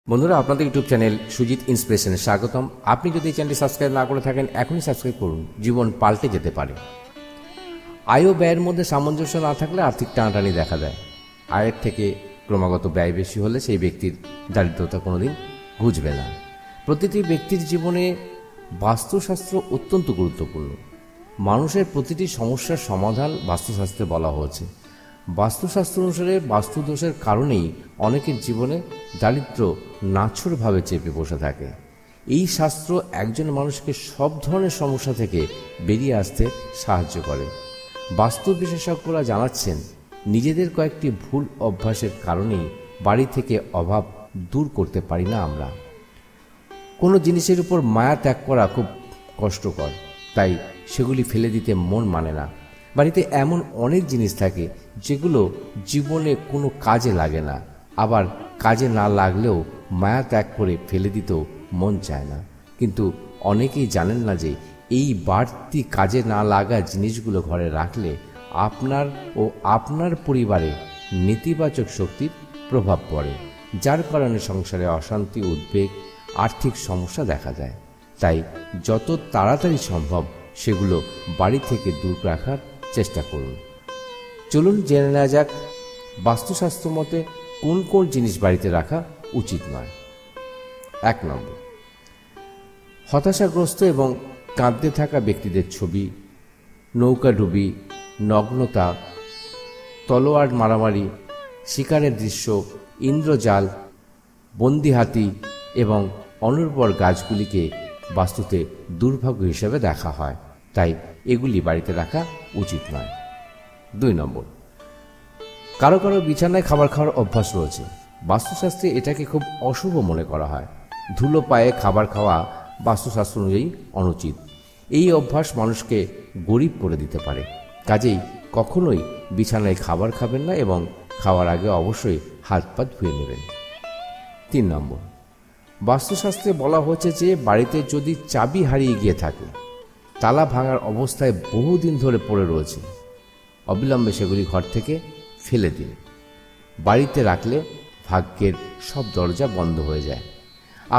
বন্ধুরা, আপনাদের YouTube channel Sujit ইন্সপিরেশনে স্বাগতম। আপনি যদি এই চ্যানেলটি সাবস্ক্রাইব না করে থাকেন, এখনই সাবস্ক্রাইব করুন। জীবন পাল্টে যেতে পারে। আয় ও ব্যয়ের মধ্যে সামঞ্জস্য না থাকলে আর্থিক টানাটানি দেখা দেয়। আয়ের থেকে ক্রমাগত ব্যয় বেশি হলে সেই ব্যক্তির দারিদ্রতা কোনোদিন ঘুচবে না। প্রতিটি ব্যক্তির জীবনে বাস্তুশাস্ত্র অত্যন্ত গুরুত্বপূর্ণ। মানুষের প্রতিটি সমস্যার সমাধান বাস্তুশাস্ত্রে বলা হয়েছে। বাস্তুশাস্ত্র অনুসারে বাস্তুদোষের কারণেই অনেকের জীবনে দারিদ্র্য নাছরভাবে চেপে বসে থাকে। এই শাস্ত্র একজন মানুষকে সব ধরনের সমস্যা থেকে বেরিয়ে আসতে সাহায্য করে। বাস্তু বিশেষজ্ঞরা জানাচ্ছেন, নিজেদের কয়েকটি ভুল অভ্যাসের কারণেই বাড়ি থেকে অভাব দূর করতে পারি না আমরা। কোনো জিনিসের উপর মায়া ত্যাগ করা খুব কষ্টকর, তাই সেগুলি ফেলে দিতে মন মানে না। বাড়িতে এমন অনেক জিনিস থাকে যেগুলো জীবনে কোনো কাজে লাগে না, আবার কাজে না লাগলেও মায়া ত্যাগ করে ফেলে দিতেও মন চায় না। কিন্তু অনেকেই জানেন না যে এই বাড়তি কাজে না লাগা জিনিসগুলো ঘরে রাখলে আপনার ও আপনার পরিবারে নেতিবাচক শক্তির প্রভাব পড়ে, যার কারণে সংসারে অশান্তি, উদ্বেগ, আর্থিক সমস্যা দেখা যায়। তাই যত তাড়াতাড়ি সম্ভব সেগুলো বাড়ি থেকে দূর রাখার চেষ্টা করুন। চলুন জেনে নেওয়া যাক বাস্তুশাস্ত্র মতে কোন কোন জিনিস বাড়িতে রাখা উচিত নয়। 1 নম্বর, হতাশাগ্রস্ত এবং কাঁদতে থাকা ব্যক্তিদের ছবি, নৌকাডুবি, নগ্নতা, তলোয়ার মারামারি, শিকারের দৃশ্য, ইন্দ্রজাল, বন্দি হাতি এবং অনুর্বর গাছগুলিকে বাস্তুতে দুর্ভাগ্য হিসেবে দেখা হয়, তাই এগুলি বাড়িতে রাখা উচিত নয়। 2 নম্বর, কারো কারো বিছানায় খাবার খাওয়ার অভ্যাস রয়েছে। বাস্তুশাস্ত্রে এটাকে খুব অশুভ মনে করা হয়। ধুলো পায়ে খাবার খাওয়া বাস্তুশাস্ত্র অনুযায়ী অনুচিত। এই অভ্যাস মানুষকে গরিব করে দিতে পারে। কাজেই কখনোই বিছানায় খাবার খাবেন না এবং খাওয়ার আগে অবশ্যই হাত পা ধুয়ে নেবেন। 3 নম্বর, বাস্তুশাস্ত্রে বলা হয়েছে যে বাড়িতে যদি চাবি হারিয়ে গিয়ে থাকে, তালা ভাঙার অবস্থায় বহুদিন ধরে পড়ে রয়েছে, অবিলম্বে সেগুলি ঘর থেকে ফেলে দিন। বাড়িতে রাখলে ভাগ্যের সব দরজা বন্ধ হয়ে যায়।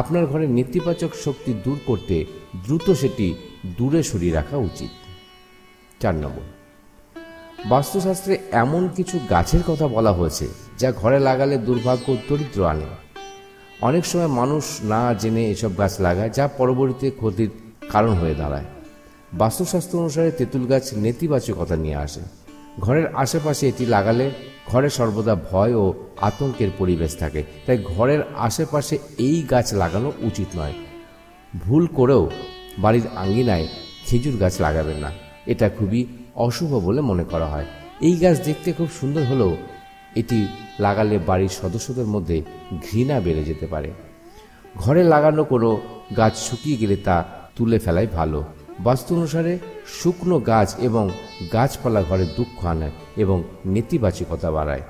আপনার ঘরে নেতিবাচক শক্তি দূর করতে দ্রুত সেটি দূরে সরিয়ে রাখা উচিত। 4 নম্বর, বাস্তুশাস্ত্রে এমন কিছু গাছের কথা বলা হয়েছে যা ঘরে লাগালে দুর্ভাগ্য, দরিদ্র আনে। অনেক সময় মানুষ না জেনে এসব গাছ লাগায়, যা পরবর্তীতে ক্ষতির কারণ হয়ে দাঁড়ায়। বাস্তুশাস্ত্র অনুসারে তেঁতুল গাছ নেতিবাচকতা নিয়ে আসে। ঘরের আশেপাশে এটি লাগালে ঘরে সর্বদা ভয় ও আতঙ্কের পরিবেশ থাকে, তাই ঘরের আশেপাশে এই গাছ লাগানো উচিত নয়। ভুল করেও বাড়ির আঙ্গিনায় খেজুর গাছ লাগাবেন না, এটা খুবই অশুভ বলে মনে করা হয়। এই গাছ দেখতে খুব সুন্দর হলেও এটি লাগালে বাড়ির সদস্যদের মধ্যে ঘৃণা বেড়ে যেতে পারে। ঘরে লাগানো কোনো গাছ শুকিয়ে গেলে তা তুলে ফেলাই ভালো। বাস্তু অনুসারে শুকনো গাছ এবং গাছপালা ঘরে দুঃখ আনায় এবং নেতিবাচকতা বাড়ায়।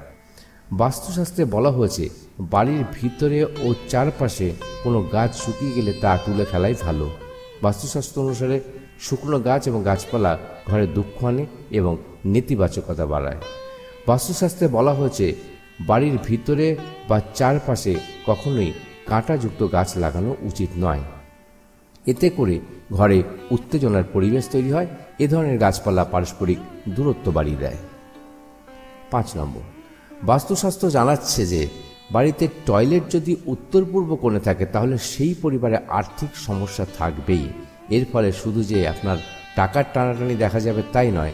বাস্তুশাস্ত্রে বলা হয়েছে বাড়ির ভিতরে ও চারপাশে কোনো গাছ শুকিয়ে গেলে তা তুলে ফেলাই ভালো। বাস্তুশাস্ত্র অনুসারে শুকনো গাছ এবং গাছপালা ঘরে দুঃখ আনে এবং নেতিবাচকতা বাড়ায়। বাস্তুশাস্ত্রে বলা হয়েছে বাড়ির ভিতরে বা চারপাশে কখনোই কাঁটাযুক্ত গাছ লাগানো উচিত নয়। এতে করে ঘরে উত্তেজনার পরিবেশ তৈরি হয়। এ ধরনের গাছপালা পারস্পরিক দূরত্ব বাড়িয়ে দেয়। 5 নম্বর, বাস্তুশাস্ত্র জানাচ্ছে যে বাড়িতে টয়লেট যদি উত্তর পূর্ব কোণে থাকে তাহলে সেই পরিবারে আর্থিক সমস্যা থাকবেই। এর ফলে শুধু যে আপনার টাকার টানাটানি দেখা যাবে তাই নয়,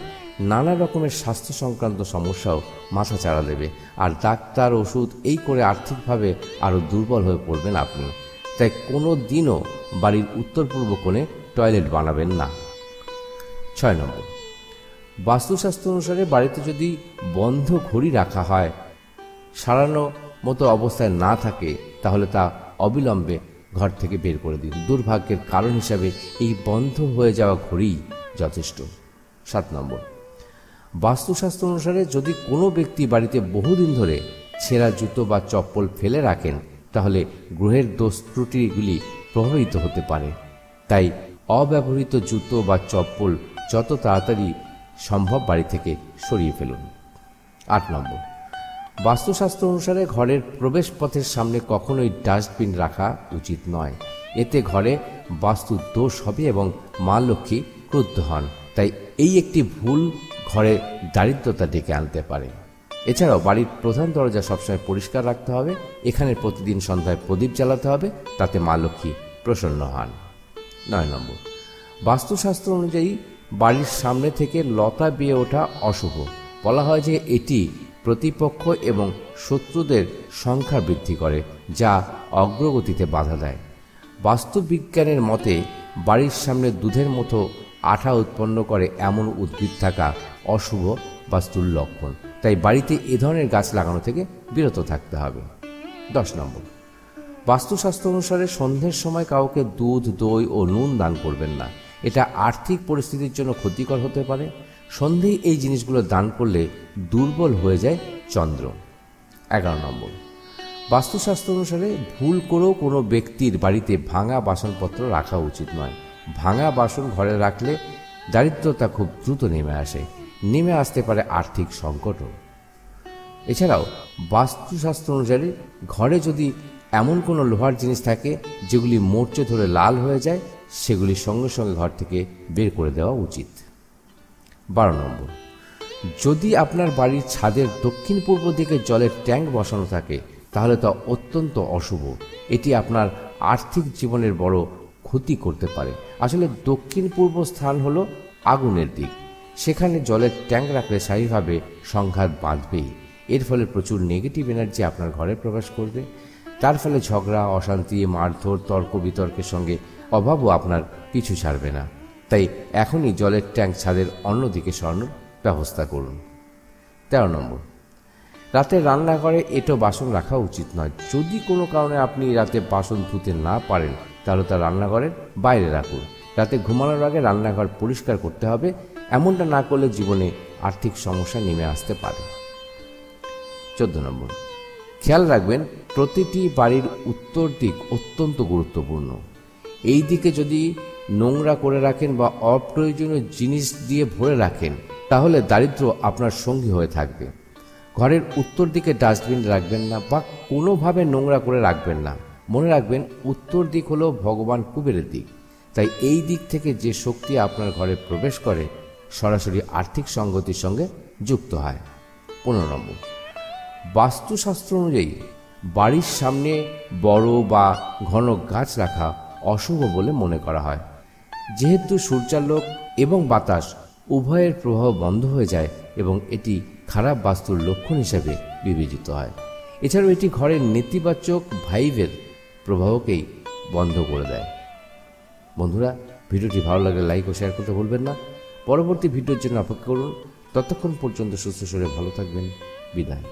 নানা রকমের স্বাস্থ্য সংক্রান্ত সমস্যাও মাথা চাড়া দেবে। আর ডাক্তার, ওষুধ এই করে আর্থিকভাবে আরও দুর্বল হয়ে পড়বেন আপনি। তাই কোনো দিনও বাড়ির উত্তর পূর্ব কোণে টয়লেট বানাবেন না। 6 নম্বর, বাস্তুশাস্ত্র অনুসারে বাড়িতে যদি বন্ধ ঘড়ি রাখা হয়, সারানো মতো অবস্থায় না থাকে, তাহলে তা অবিলম্বে ঘর থেকে বের করে দিন। দুর্ভাগ্যের কারণ হিসাবে এই বন্ধ হয়ে যাওয়া ঘড়ি যথেষ্ট। 7 নম্বর, বাস্তুশাস্ত্র অনুসারে যদি কোনো ব্যক্তি বাড়িতে বহুদিন ধরে ছেঁড়া জুতো বা চপ্পল ফেলে রাখেন, তাহলে গ্রহের দোষ ত্রুটিগুলি প্রভাবিত হতে পারে। তাই অব্যবহৃত জুতো বা চপ্পল যত তাড়াতাড়ি সম্ভব বাড়ি থেকে সরিয়ে ফেলুন। 8 নম্বর, বাস্তুশাস্ত্র অনুসারে ঘরের প্রবেশ পথের সামনে কখনোই ডাস্টবিন রাখা উচিত নয়। এতে ঘরে বাস্তু দোষ হবে এবং মা লক্ষ্মী ক্রুদ্ধ হন। তাই এই একটি ভুল ঘরে দারিদ্রতা ডেকে আনতে পারে। এছাড়াও বাড়ির প্রধান দরজা সবসময় পরিষ্কার রাখতে হবে। এখানে প্রতিদিন সন্ধ্যায় প্রদীপ জ্বালাতে হবে, তাতে মা লক্ষ্মী প্রসন্ন হন। 9 নম্বর, বাস্তুশাস্ত্র অনুযায়ী বাড়ির সামনে থেকে লতা বেয়ে ওঠা অশুভ। বলা হয় যে এটি প্রতিপক্ষ এবং শত্রুদের সংখ্যা বৃদ্ধি করে, যা অগ্রগতিতে বাধা দেয়। বাস্তুবিজ্ঞানের মতে বাড়ির সামনে দুধের মতো আঠা উৎপন্ন করে এমন উদ্ভিদ থাকা অশুভ বাস্তুর লক্ষণ। তাই বাড়িতে এ ধরনের গাছ লাগানো থেকে বিরত থাকতে হবে। 10 নম্বর, বাস্তুশাস্ত্র অনুসারে সন্ধ্যের সময় কাউকে দুধ, দই ও নুন দান করবেন না। এটা আর্থিক পরিস্থিতির জন্য ক্ষতিকর হতে পারে। সন্ধ্যেই এই জিনিসগুলো দান করলে দুর্বল হয়ে যায় চন্দ্র। 11 নম্বর, বাস্তুশাস্ত্র অনুসারে ভুল করেও কোনো ব্যক্তির বাড়িতে ভাঙা বাসনপত্র রাখা উচিত নয়। ভাঙা বাসন ঘরে রাখলে দারিদ্রতা খুব দ্রুত নেমে আসতে পারে আর্থিক সংকটও। এছাড়াও বাস্তুশাস্ত্র অনুসারে ঘরে যদি এমন কোনো লোহার জিনিস থাকে যেগুলি মরচে ধরে লাল হয়ে যায়, সেগুলি সঙ্গে সঙ্গে ঘর থেকে বের করে দেওয়া উচিত। 12 নম্বর, যদি আপনার বাড়ির ছাদের দক্ষিণ পূর্ব দিকে জলের ট্যাঙ্ক বসানো থাকে তাহলে তা অত্যন্ত অশুভ। এটি আপনার আর্থিক জীবনের বড় ক্ষতি করতে পারে। আসলে দক্ষিণ পূর্ব স্থান হলো আগুনের দিক। সেখানে জলের ট্যাঙ্ক রাখলে স্বাভাবিকভাবে সংঘাত বাঁধবেই। এর ফলে প্রচুর নেগেটিভ এনার্জি আপনার ঘরে প্রবেশ করবে। তার ফলে ঝগড়া, অশান্তি, মারধর, তর্ক বিতর্কের সঙ্গে অভাবও আপনার পিছু ছাড়বে না। তাই এখনই জলের ট্যাঙ্ক ছাদের অন্যদিকে সরানোর ব্যবস্থা করুন। 13 নম্বর, রাতে রান্নাঘরে এঁটো বাসন রাখা উচিত নয়। যদি কোনো কারণে আপনি রাতে বাসন ধুতে না পারেন তাহলে তা রান্নাঘরের বাইরে রাখুন। রাতে ঘুমানোর আগে রান্নাঘর পরিষ্কার করতে হবে। এমনটা না করলে জীবনে আর্থিক সমস্যা নেমে আসতে পারে। 14 নম্বর, খেয়াল রাখবেন প্রতিটি বাড়ির উত্তর দিক অত্যন্ত গুরুত্বপূর্ণ। এই দিকে যদি নোংরা করে রাখেন বা অপ্রয়োজনীয় জিনিস দিয়ে ভরে রাখেন তাহলে দারিদ্র্য আপনার সঙ্গী হয়ে থাকবে। ঘরের উত্তর দিকে ডাস্টবিন রাখবেন না বা কোনোভাবে নোংরা করে রাখবেন না। মনে রাখবেন উত্তর দিক হলো ভগবান কুবেরের দিক। তাই এই দিক থেকে যে শক্তি আপনার ঘরে প্রবেশ করে সরাসরি আর্থিক সংগতির সঙ্গে যুক্ত হয়। 15 নম্বর, বাস্তুশাস্ত্র অনুযায়ী বাড়ির সামনে বড় বা ঘন গাছ রাখা অশুভ বলে মনে করা হয়। যেহেতু সূর্যালোক এবং বাতাস উভয়ের প্রভাব বন্ধ হয়ে যায় এবং এটি খারাপ বাস্তুর লক্ষণ হিসেবে বিবেচিত হয়। এছাড়াও এটি ঘরের নেতিবাচক ভাইবের প্রভাবকেই বন্ধ করে দেয়। বন্ধুরা, ভিডিওটি ভালো লাগলে লাইক ও শেয়ার করতে ভুলবেন না। পরবর্তী ভিডিওর জন্য অপেক্ষা করুন। ততক্ষণ পর্যন্ত সুস্থ শরীরে ভালো থাকবেন। বিদায়।